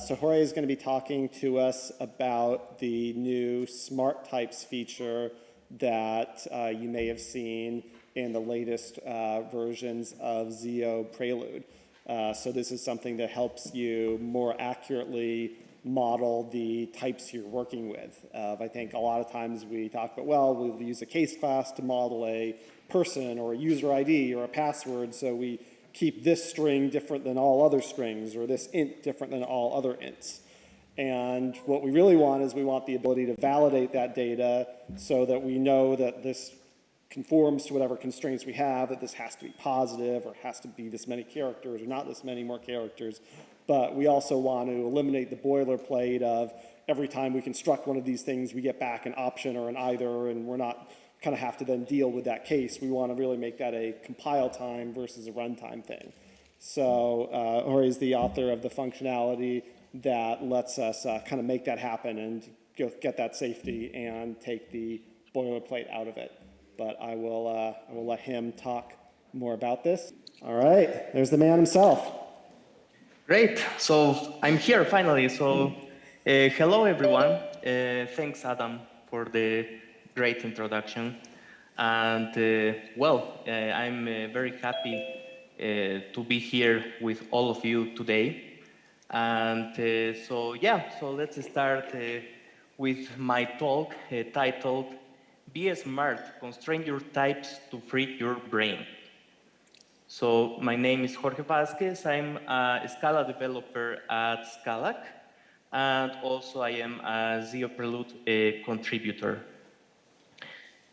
So Jorge is going to be talking to us about the new Smart Types feature that you may have seen in the latest versions of ZIO Prelude. So this is something that helps you more accurately model the types you're working with. I think a lot of times we talk about, well, we'll use a case class to model a person or a user ID or a password, so we keep this string different than all other strings or this int different than all other ints. And what we really want is we want the ability to validate that data so that we know that this conforms to whatever constraints we have, that this has to be positive or has to be this many characters or not this many more characters. But we also want to eliminate the boilerplate of every time we construct one of these things, we get back an option or an either, and we're not kind of have to then deal with that case. We want to really make that a compile time versus a runtime thing. So Jorge is the author of the functionality that lets us kind of make that happen and get that safety and take the boilerplate out of it. But I will let him talk more about this. All right, there's the man himself. Great, so I'm here finally. So hello everyone. Thanks Adam for the great introduction. And I'm very happy to be here with all of you today. And so let's start with my talk titled Be Smart, Constrain Your Types to Free Your Brain. So my name is Jorge Vásquez. I'm a Scala developer at Scala, and also I am a ZIO Prelude contributor.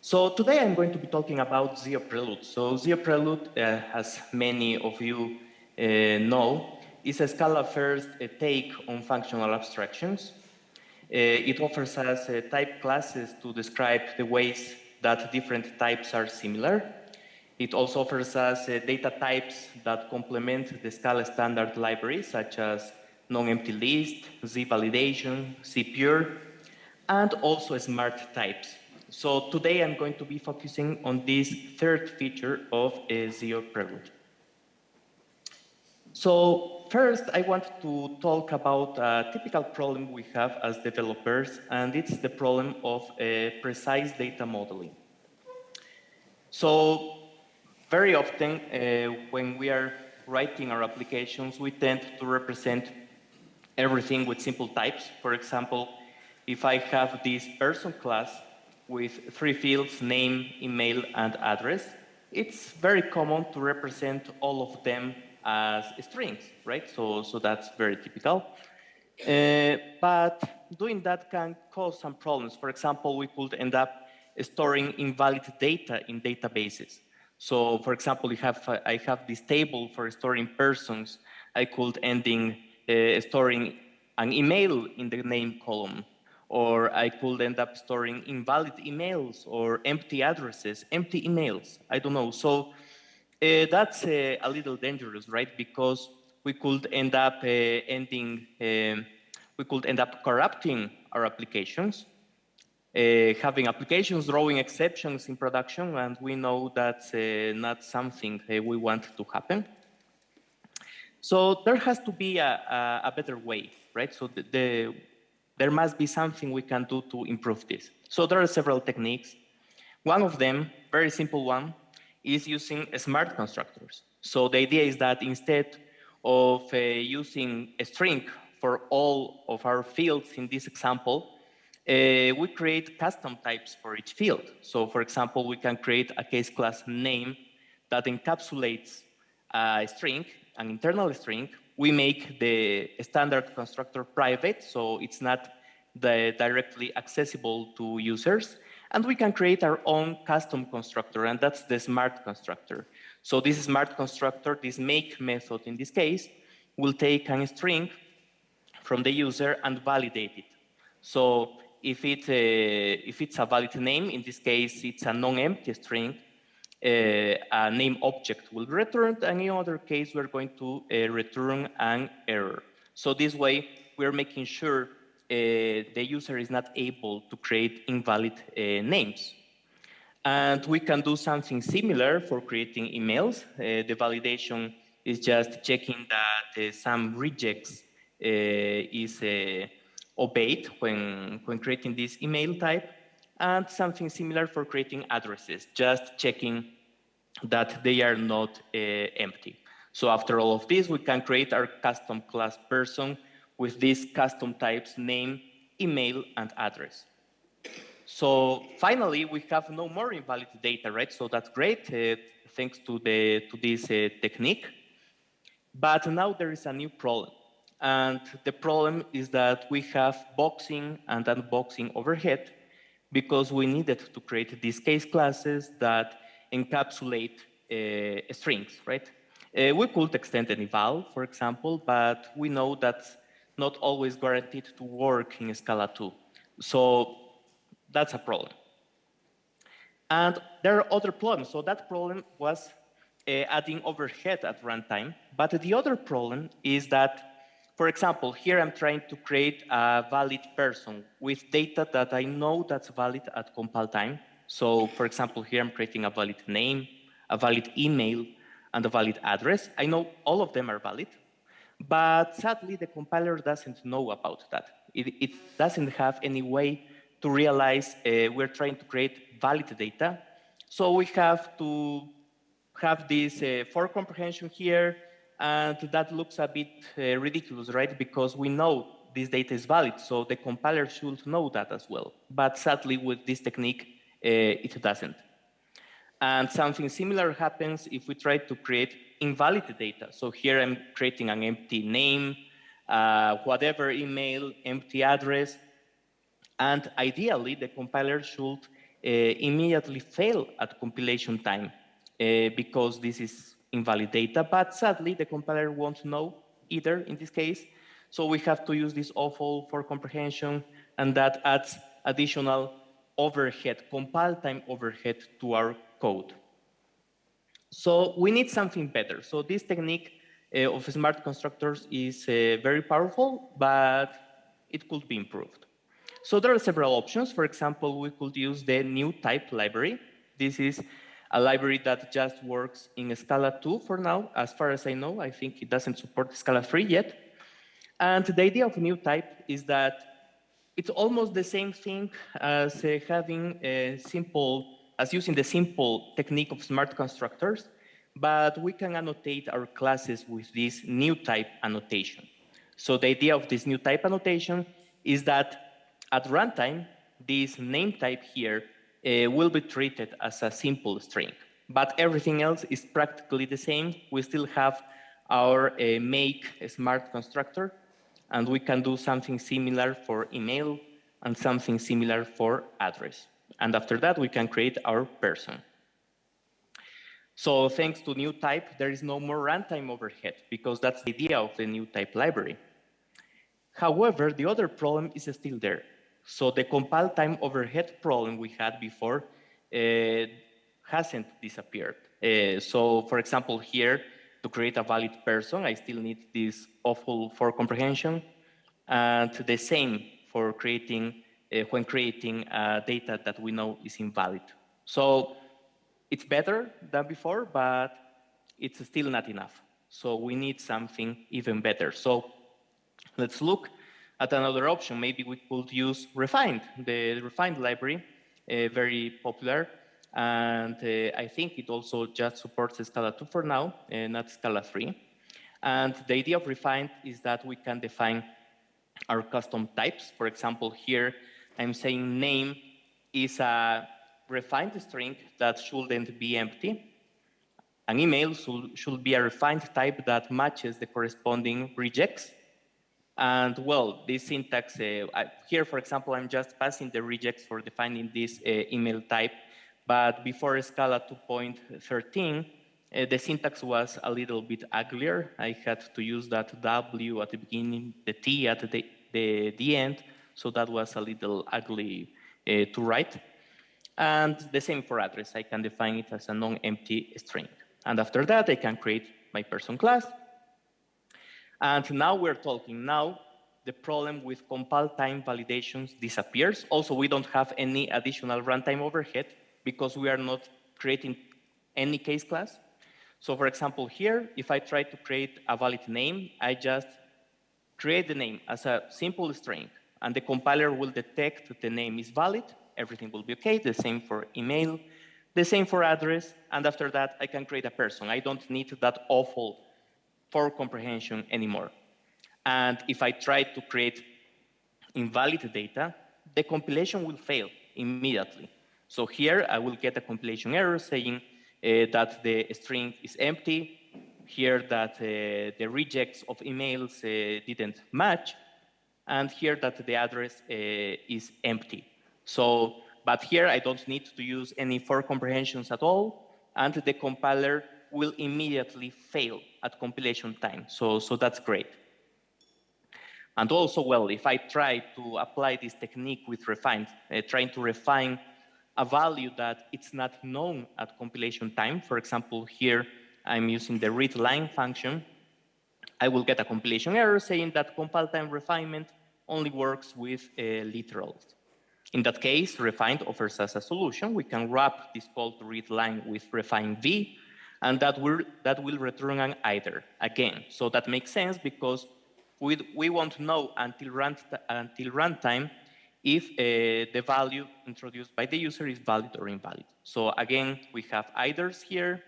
So today I'm going to be talking about ZIO Prelude. So ZIO Prelude, as many of you know, is a Scala first take on functional abstractions. It offers us type classes to describe the ways that different types are similar. It also offers us data types that complement the Scala standard libraries, such as non-empty list, Z-validation, Z-pure, and also smart types. So today I'm going to be focusing on this third feature of ZIO Prelude. So first, I want to talk about a typical problem we have as developers, and it's the problem of precise data modeling. So very often, when we are writing our applications, we tend to represent everything with simple types. For example, if I have this person class with 3 fields, name, email, and address, it's very common to represent all of them as strings, right? So that's very typical. But doing that can cause some problems. For example, we could end up storing invalid data in databases. So, for example, I have this table for storing persons. I could end up storing an email in the name column, or I could end up storing invalid emails or empty addresses, empty emails. I don't know. So that's a little dangerous, right? Because we could end up corrupting our applications. Having applications throwing exceptions in production, and we know that's not something we want to happen. So there has to be a better way, right? So there must be something we can do to improve this. So there are several techniques. One of them, very simple one, is using smart constructors. So the idea is that instead of using a string for all of our fields in this example, we create custom types for each field. So for example, we can create a case class name that encapsulates a string, an internal string. We make the standard constructor private, so it's not directly accessible to users. And we can create our own custom constructor, and that's the smart constructor. So this smart constructor, this make method in this case, will take a string from the user and validate it. So if it's a valid name, in this case, it's a non-empty string, a name object will return, and in other case, we're going to return an error. So this way, we're making sure the user is not able to create invalid names. And we can do something similar for creating emails. The validation is just checking that some regex is obeyed when creating this email type, and something similar for creating addresses, just checking that they are not empty. So after all of this, we can create our custom class person with these custom types: name, email, and address. So finally, we have no more invalid data, right? So that's great, thanks to this technique. But now there is a new problem. And the problem is that we have boxing and unboxing overhead, because we needed to create these case classes that encapsulate strings, right? We could extend an eval, for example, but we know that's not always guaranteed to work in Scala 2. So that's a problem. And there are other problems. So that problem was adding overhead at runtime. But the other problem is that, for example, here I'm trying to create a valid person with data that I know that's valid at compile time. So for example, here I'm creating a valid name, a valid email, and a valid address. I know all of them are valid, but sadly the compiler doesn't know about that. It doesn't have any way to realize we're trying to create valid data. So we have to have this for comprehension here, and that looks a bit ridiculous, right? Because we know this data is valid, so the compiler should know that as well. But sadly, with this technique, it doesn't. And something similar happens if we try to create invalid data. So here I'm creating an empty name, whatever email, empty address, and ideally the compiler should immediately fail at compilation time because this is invalid data, but sadly the compiler won't know either in this case. So we have to use this awful for comprehension, and that adds additional overhead, compile time overhead to our code. So we need something better. So this technique of smart constructors is very powerful, but it could be improved. So there are several options. For example, we could use the Newtype library. This is a library that just works in Scala 2 for now. As far as I know, I think it doesn't support Scala 3 yet. And the idea of Newtype is that it's almost the same thing as using the simple technique of smart constructors, but we can annotate our classes with this Newtype annotation. So the idea of this Newtype annotation is that at runtime, this name type here will be treated as a simple string, but everything else is practically the same. We still have our make smart constructor, and we can do something similar for email and something similar for address. And after that, we can create our person. So thanks to Newtype, there is no more runtime overhead, because that's the idea of the Newtype library. However, the other problem is still there. So the compile time overhead problem we had before hasn't disappeared. So for example, here, to create a valid person, I still need this awful for comprehension, and the same for creating, when creating data that we know is invalid. So it's better than before, but it's still not enough. So we need something even better. So let's look at another option. Maybe we could use Refined, the Refined library, very popular. And I think it also just supports Scala 2 for now, not Scala 3. And the idea of Refined is that we can define our custom types. For example, here I'm saying name is a refined string that shouldn't be empty. An email should be a refined type that matches the corresponding regex. And well, this syntax, here, for example, I'm just passing the regex for defining this email type. But before Scala 2.13, the syntax was a little bit uglier. I had to use that W at the beginning, the T at the end. So that was a little ugly to write. And the same for address. I can define it as a non-empty string. And after that, I can create my person class. And now we're talking. Now the problem with compile time validations disappears. Also, we don't have any additional runtime overhead because we are not creating any case class. So for example, here, if I try to create a valid name, I just create the name as a simple string, and the compiler will detect the name is valid, everything will be okay, the same for email, the same for address, and after that, I can create a person. I don't need that awful for comprehension anymore. And if I try to create invalid data, the compilation will fail immediately. So here I will get a compilation error saying that the string is empty, here that the regex of emails didn't match, and here that the address is empty. So, but here I don't need to use any for comprehensions at all, and the compiler will immediately fail at compilation time. So that's great. And also, well, if I try to apply this technique with refine, trying to refine a value that it's not known at compilation time, for example, here I'm using the readLine function, I will get a compilation error saying that compile time refinement only works with literals. In that case, refined offers us a solution. We can wrap this call to readLine with refine v, and that will return an either again. So that makes sense because we won't know until runtime if the value introduced by the user is valid or invalid. So again, we have eithers here,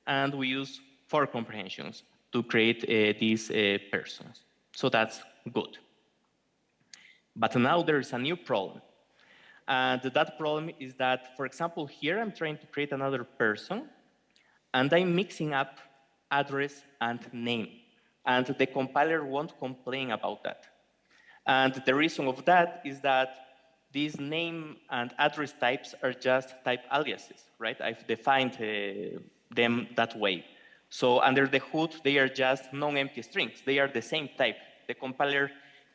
and we use for comprehensions to create these persons. So that's good. But now there is a new problem. And that problem is that, for example, here I'm trying to create another person, and I'm mixing up address and name. And the compiler won't complain about that. And the reason of that is that these name and address types are just type aliases, right? I've defined them that way. So under the hood, they are just non-empty strings. They are the same type. The compiler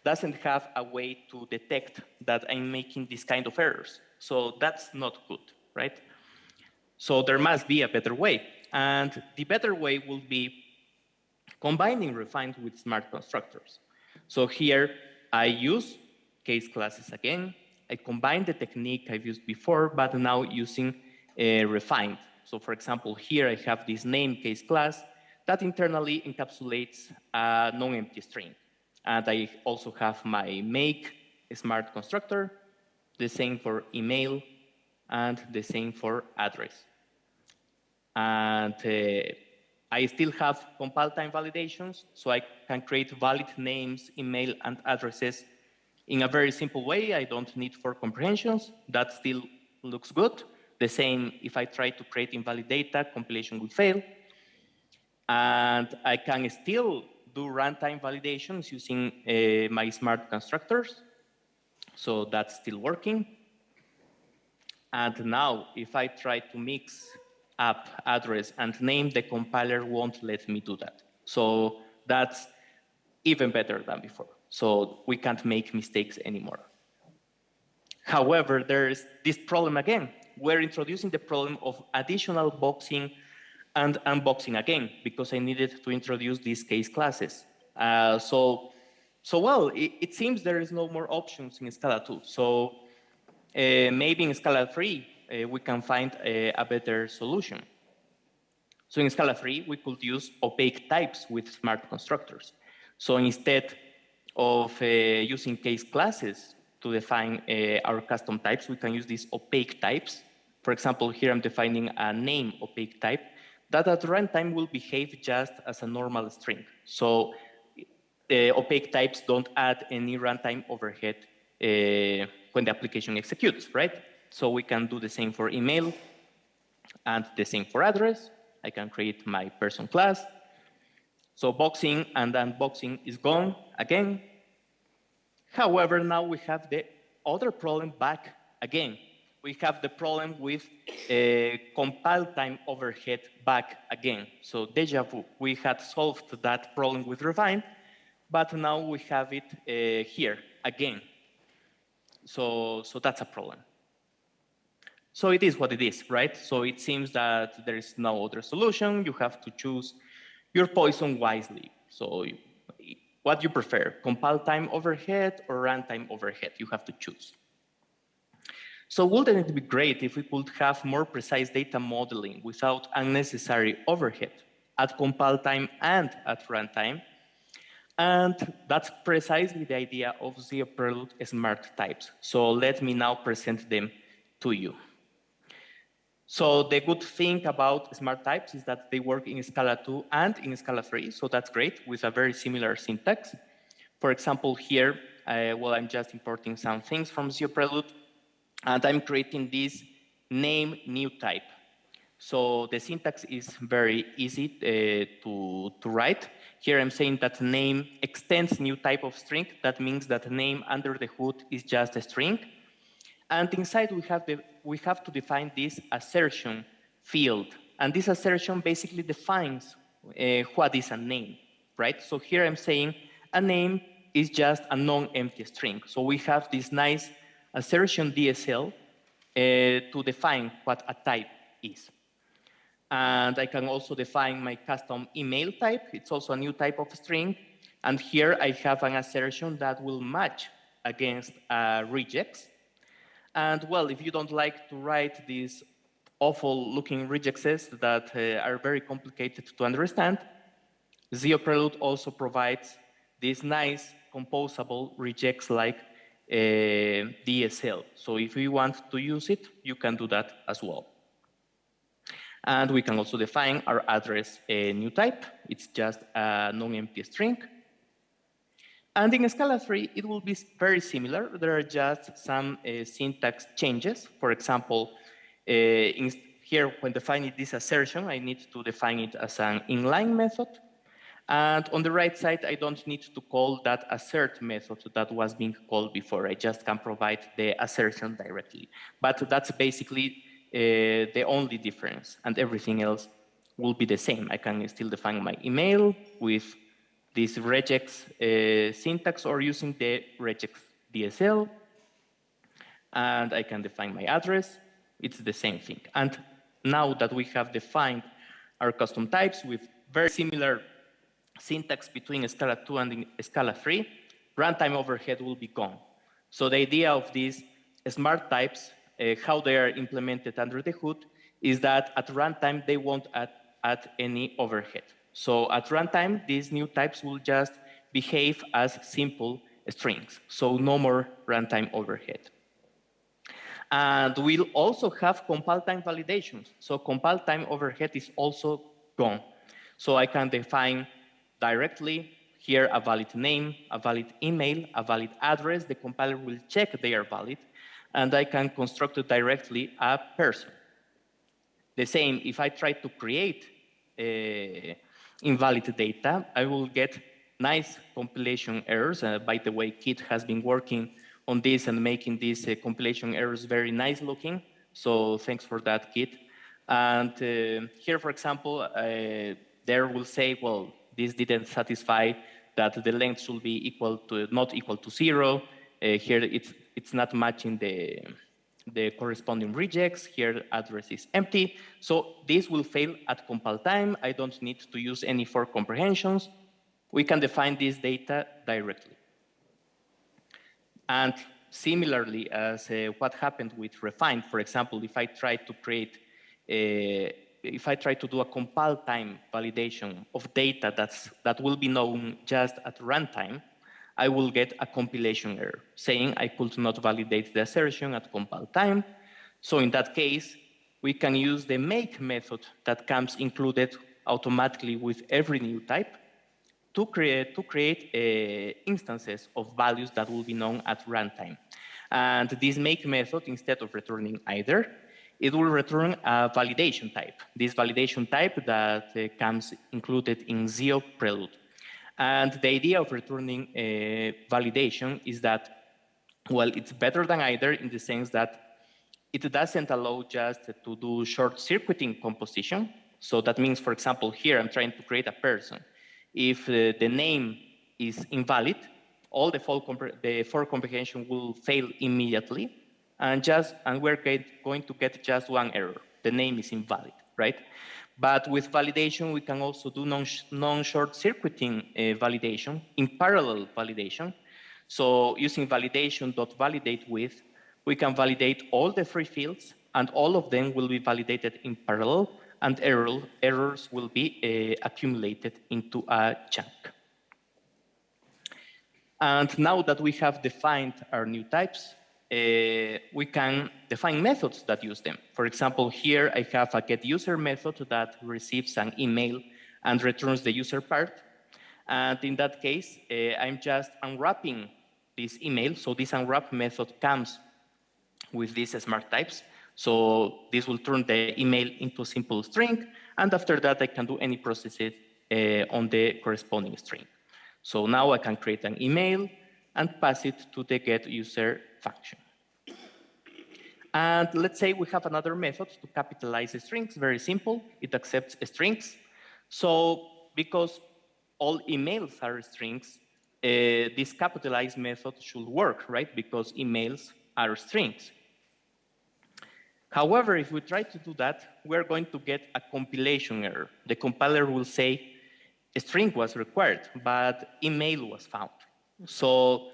doesn't have a way to detect that I'm making this kind of errors. So that's not good, right? So there must be a better way. And the better way will be combining refined with smart constructors. So here I use case classes again. I combine the technique I've used before, but now using refined. So for example, here I have this name case class that internally encapsulates a non-empty string. And I also have my make smart constructor, the same for email, and the same for address. And I still have compile time validations, so I can create valid names, email, and addresses in a very simple way. I don't need for comprehensions. That still looks good. The same if I try to create invalid data, compilation will fail. And I can still do runtime validations using my smart constructors. So that's still working. And now, if I try to mix up address and name, the compiler won't let me do that. So that's even better than before. So we can't make mistakes anymore. However, there's this problem again. We're introducing the problem of additional boxing and unboxing again, because I needed to introduce these case classes. So well, it seems there is no more options in Scala 2. So maybe in Scala 3, we can find a better solution. So in Scala 3, we could use opaque types with smart constructors. So instead of using case classes to define our custom types, we can use these opaque types. For example, here I'm defining a name opaque type that at runtime will behave just as a normal string. So opaque types don't add any runtime overhead when the application executes, right? So we can do the same for email and the same for address. I can create my person class. So boxing and unboxing is gone again. However, now we have the other problem back again. We have the problem with compile time overhead back again. So deja vu, we had solved that problem with refine, but now we have it here again. So that's a problem. So it is what it is, right? So it seems that there is no other solution. You have to choose your poison wisely. So what you prefer, compile time overhead or runtime overhead? You have to choose. So wouldn't it be great if we could have more precise data modeling without unnecessary overhead at compile time and at runtime? And that's precisely the idea of ZIO Prelude Smart Types. So let me now present them to you. So the good thing about Smart Types is that they work in Scala 2 and in Scala 3, so that's great, with a very similar syntax. For example, here, well, I'm just importing some things from ZIO Prelude, and I'm creating this name new type. So the syntax is very easy to write. Here I'm saying that name extends new type of string. That means that name under the hood is just a string. And inside we have to define this assertion field. And this assertion basically defines what is a name, right? So here I'm saying a name is just a non-empty string. So we have this nice assertion DSL to define what a type is. And I can also define my custom email type. It's also a new type of string. And here I have an assertion that will match against regex. And well, if you don't like to write these awful looking regexes that are very complicated to understand, ZIO Prelude also provides this nice composable regex-like DSL. So if you want to use it, you can do that as well. And we can also define our address Newtype. It's just a non-empty string. And in Scala 3, it will be very similar. There are just some syntax changes. For example, here, when defining this assertion, I need to define it as an inline method. And on the right side, I don't need to call that assert method that was being called before. I just can provide the assertion directly. But that's basically the only difference, and everything else will be the same. I can still define my email with this regex syntax or using the regex DSL, and I can define my address. It's the same thing. And now that we have defined our custom types with very similar syntax between Scala 2 and Scala 3, runtime overhead will be gone. So the idea of these smart types, how they are implemented under the hood, is that at runtime, they won't add any overhead. So at runtime, these new types will just behave as simple strings. So no more runtime overhead. And we'll also have compile time validations. So compile time overhead is also gone. So I can define directly here a valid name, a valid email, a valid address. The compiler will check they are valid, and I can construct directly a person. The same, if I try to create invalid data, I will get nice compilation errors. By the way, Kit has been working on this and making these compilation errors very nice looking. So thanks for that, Kit. And here, for example, there will say, well, this didn't satisfy that the length should be equal to, not equal to 0. Here it's not matching the corresponding regex. Here address is empty. So this will fail at compile time. I don't need to use any for comprehensions. We can define this data directly. And similarly as what happened with refine, for example, if I try to create if I try to do a compile time validation of data that will be known just at runtime, I will get a compilation error saying I could not validate the assertion at compile time. So in that case, we can use the make method that comes included automatically with every new type to create instances of values that will be known at runtime. And this make method, instead of returning either, it will return a validation type. This validation type that comes included in ZIO Prelude. And the idea of returning validation is that, well, it's better than either in the sense that it doesn't allow just to do short-circuiting composition. So that means, for example, here I'm trying to create a person. If the name is invalid, all the for comprehension will fail immediately, and we're going to get just one error. The name is invalid, right? But with validation, we can also do non-short-circuiting validation, in parallel validation. So using validation.validate with, we can validate all the free fields, and all of them will be validated in parallel, and errors will be accumulated into a chunk. And now that we have defined our new types, we can define methods that use them. For example, here I have a getUser method that receives an email and returns the user part. And in that case, I'm just unwrapping this email. So this unwrap method comes with these smart types. So this will turn the email into a simple string. And after that, I can do any processes on the corresponding string. So now I can create an email and pass it to the getUser function. And let's say we have another method to capitalize strings. Very simple. It accepts strings. So because all emails are strings, this capitalize method should work, right? Because emails are strings. However, if we try to do that, we're going to get a compilation error. The compiler will say, a string was required, but email was found. So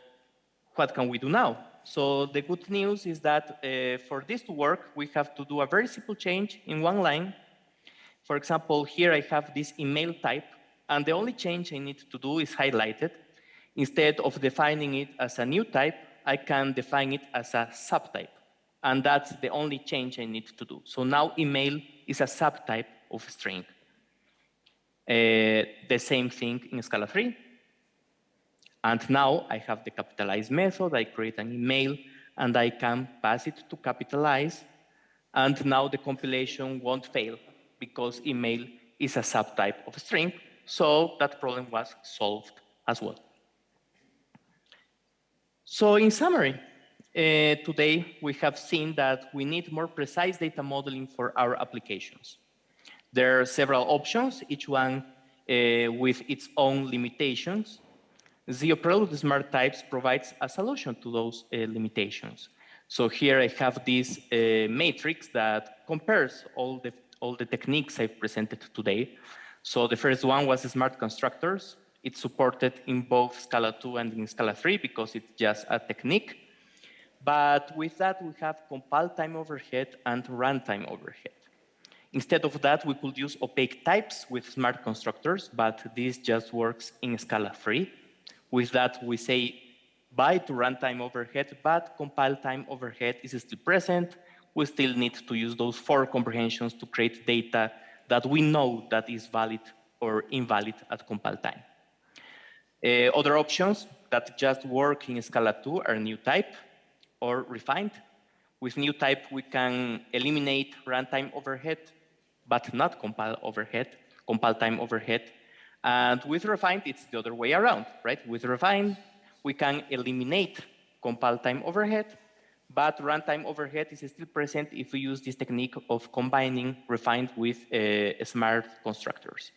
what can we do now? So the good news is that for this to work, we have to do a very simple change in one line. For example, here I have this email type, and the only change I need to do is highlight it. Instead of defining it as a new type, I can define it as a subtype. And that's the only change I need to do. So now email is a subtype of string. The same thing in Scala 3. And now I have the capitalize method. I create an email, and I can pass it to capitalize. And now the compilation won't fail because email is a subtype of string. So that problem was solved as well. So in summary, today we have seen that we need more precise data modeling for our applications. There are several options, each one with its own limitations. ZIO Prelude Smart Types provides a solution to those limitations. So here I have this matrix that compares all the techniques I've presented today. So the first one was Smart Constructors. It's supported in both Scala 2 and in Scala 3 because it's just a technique. But with that, we have compile time overhead and runtime overhead. Instead of that, we could use opaque types with Smart Constructors, but this just works in Scala 3. With that, we say bye to runtime overhead, but compile time overhead is still present. We still need to use those 4 comprehensions to create data that we know that is valid or invalid at compile time. Other options that just work in Scala 2 are Newtype or refined. With Newtype, we can eliminate runtime overhead, but not compile time overhead. And with refined, it's the other way around, right? With refined, we can eliminate compile time overhead, but runtime overhead is still present if we use this technique of combining refined with smart constructors.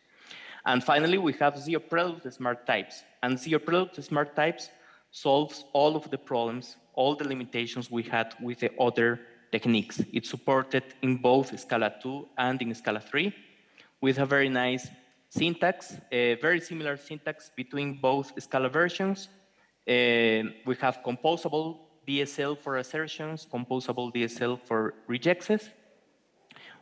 And finally, we have ZIO Prelude Smart Types. And ZIO Prelude Smart Types solves all of the problems, all the limitations we had with the other techniques. It's supported in both Scala 2 and in Scala 3 with a very nice syntax, a very similar syntax between both Scala versions. We have composable DSL for assertions, composable DSL for rejects.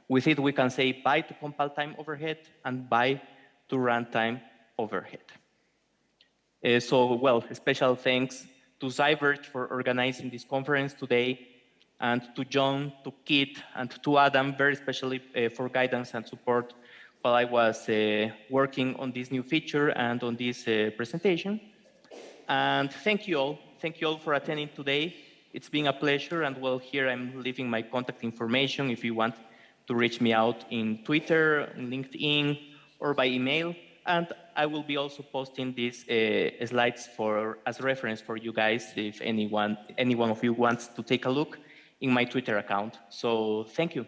With it, we can say bye to compile time overhead and bye to runtime overhead. Well, special thanks to Ziverge for organizing this conference today, and to John, to Kit, and to Adam, very especially for guidance and support while I was working on this new feature and on this presentation. And thank you all for attending today. It's been a pleasure, and well, here I'm leaving my contact information if you want to reach me out in Twitter, LinkedIn, or by email. And I will be also posting these slides as reference for you guys if any one of you wants to take a look in my Twitter account. So thank you.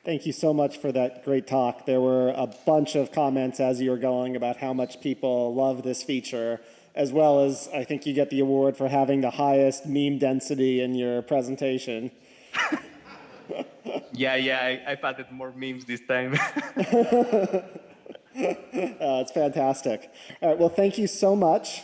Thank you so much for that great talk. There were a bunch of comments as you were going about how much people love this feature, as well as I think you get the award for having the highest meme density in your presentation. Yeah, I've added more memes this time. It's fantastic. All right, well, thank you so much.